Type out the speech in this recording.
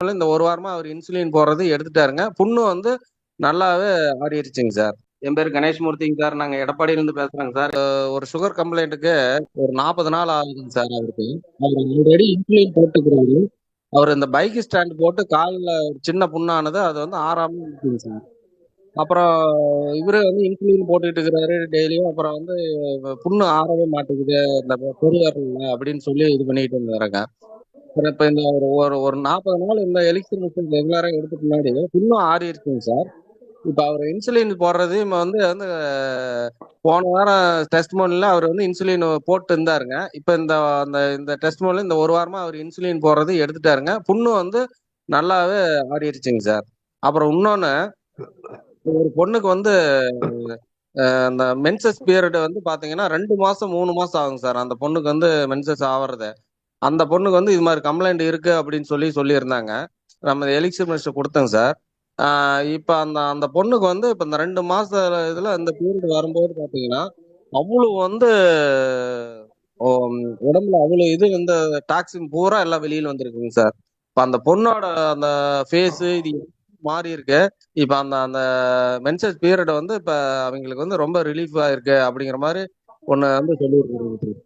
இந்த ஒரு வாரமா அவர் இன்சுலின் போடுறது எடுத்துட்டாருங்க. புண்ணு வந்து நல்லாவே ஆறிடுச்சுங்க சார். என் பேரு கணேஷ்மூர்த்திங்க சார். நாங்க எடப்பாடியிலிருந்து பேசுறோங்க சார். ஒரு சுகர் கம்ப்ளைண்ட்டுக்கு ஒரு 40 நாள் ஆகுதுங்க சார் அவருக்கு. அவரு ஆல்ரெடி இன்சுலின் போட்டுக்கிறாரு. அவர் இந்த பைக் ஸ்டாண்ட் போட்டு கால்ல ஒரு சின்ன புண்ணானது அது வந்து ஆறாம இருக்குங்க சார். அப்புறம் இவரு வந்து இன்சுலின் போட்டுட்டு இருக்கிறாரு டெய்லியும். அப்புறம் வந்து புண்ணு ஆறவே மாட்டேங்குது இந்த பெரியார்ல அப்படின்னு சொல்லி இது பண்ணிட்டு இருந்தாருங்க. அப்புறம் இப்ப இந்த ஒரு ஒரு ஒரு 40 நாள் இந்த எலிக்சிர் மெடிசன் ரெகுலரா எடுத்த பின்னாடி புண்ணும் ஆறிடுச்சுங்க சார். இப்ப அவர் இன்சுலின் போடுறது வந்து வந்து போன வாரம் டெஸ்ட்மோனில அவர் வந்து இன்சுலின் போட்டு இருந்தாருங்க. இப்ப இந்த டெஸ்ட்மோனில இந்த ஒரு வாரமா அவர் இன்சுலின் போடுறது எடுத்துட்டாருங்க. புண்ணு வந்து நல்லாவே ஆறிடுச்சுங்க சார். அப்புறம் இன்னொன்னு ஒரு பொண்ணுக்கு வந்து அந்த மென்சஸ் பீரியட் வந்து பாத்தீங்கன்னா 2 மாசம் 3 மாசம் ஆகுங்க சார். அந்த பொண்ணுக்கு வந்து மென்சஸ் ஆவறது. அந்த பொண்ணுக்கு வந்து இது மாதிரி கம்ப்ளைண்ட் இருக்கு அப்படின்னு சொல்லியிருந்தாங்க. நம்ம எலிக்சிர் மெடிசன் கொடுத்தோங்க சார். இப்ப அந்த அந்த பொண்ணுக்கு வந்து இப்ப இந்த 2 மாச இதுல இந்த பீரியட் வரும்போது பாத்தீங்கன்னா அவ்வளவு வந்து உடம்புல அவ்வளவு இது வந்து டாக்ஸின் பூரா எல்லாம் வெளியில வந்திருக்குங்க சார். இப்ப அந்த பொண்ணோட அந்த ஃபேஸ் இது மாறி இருக்கு. இப்ப அந்த அந்த மென்சஸ் பீரியட் வந்து இப்ப அவங்களுக்கு வந்து ரொம்ப ரிலீஃபா இருக்கு அப்படிங்கிற மாதிரி ஒண்ணு வந்து சொல்லியிருக்காங்க.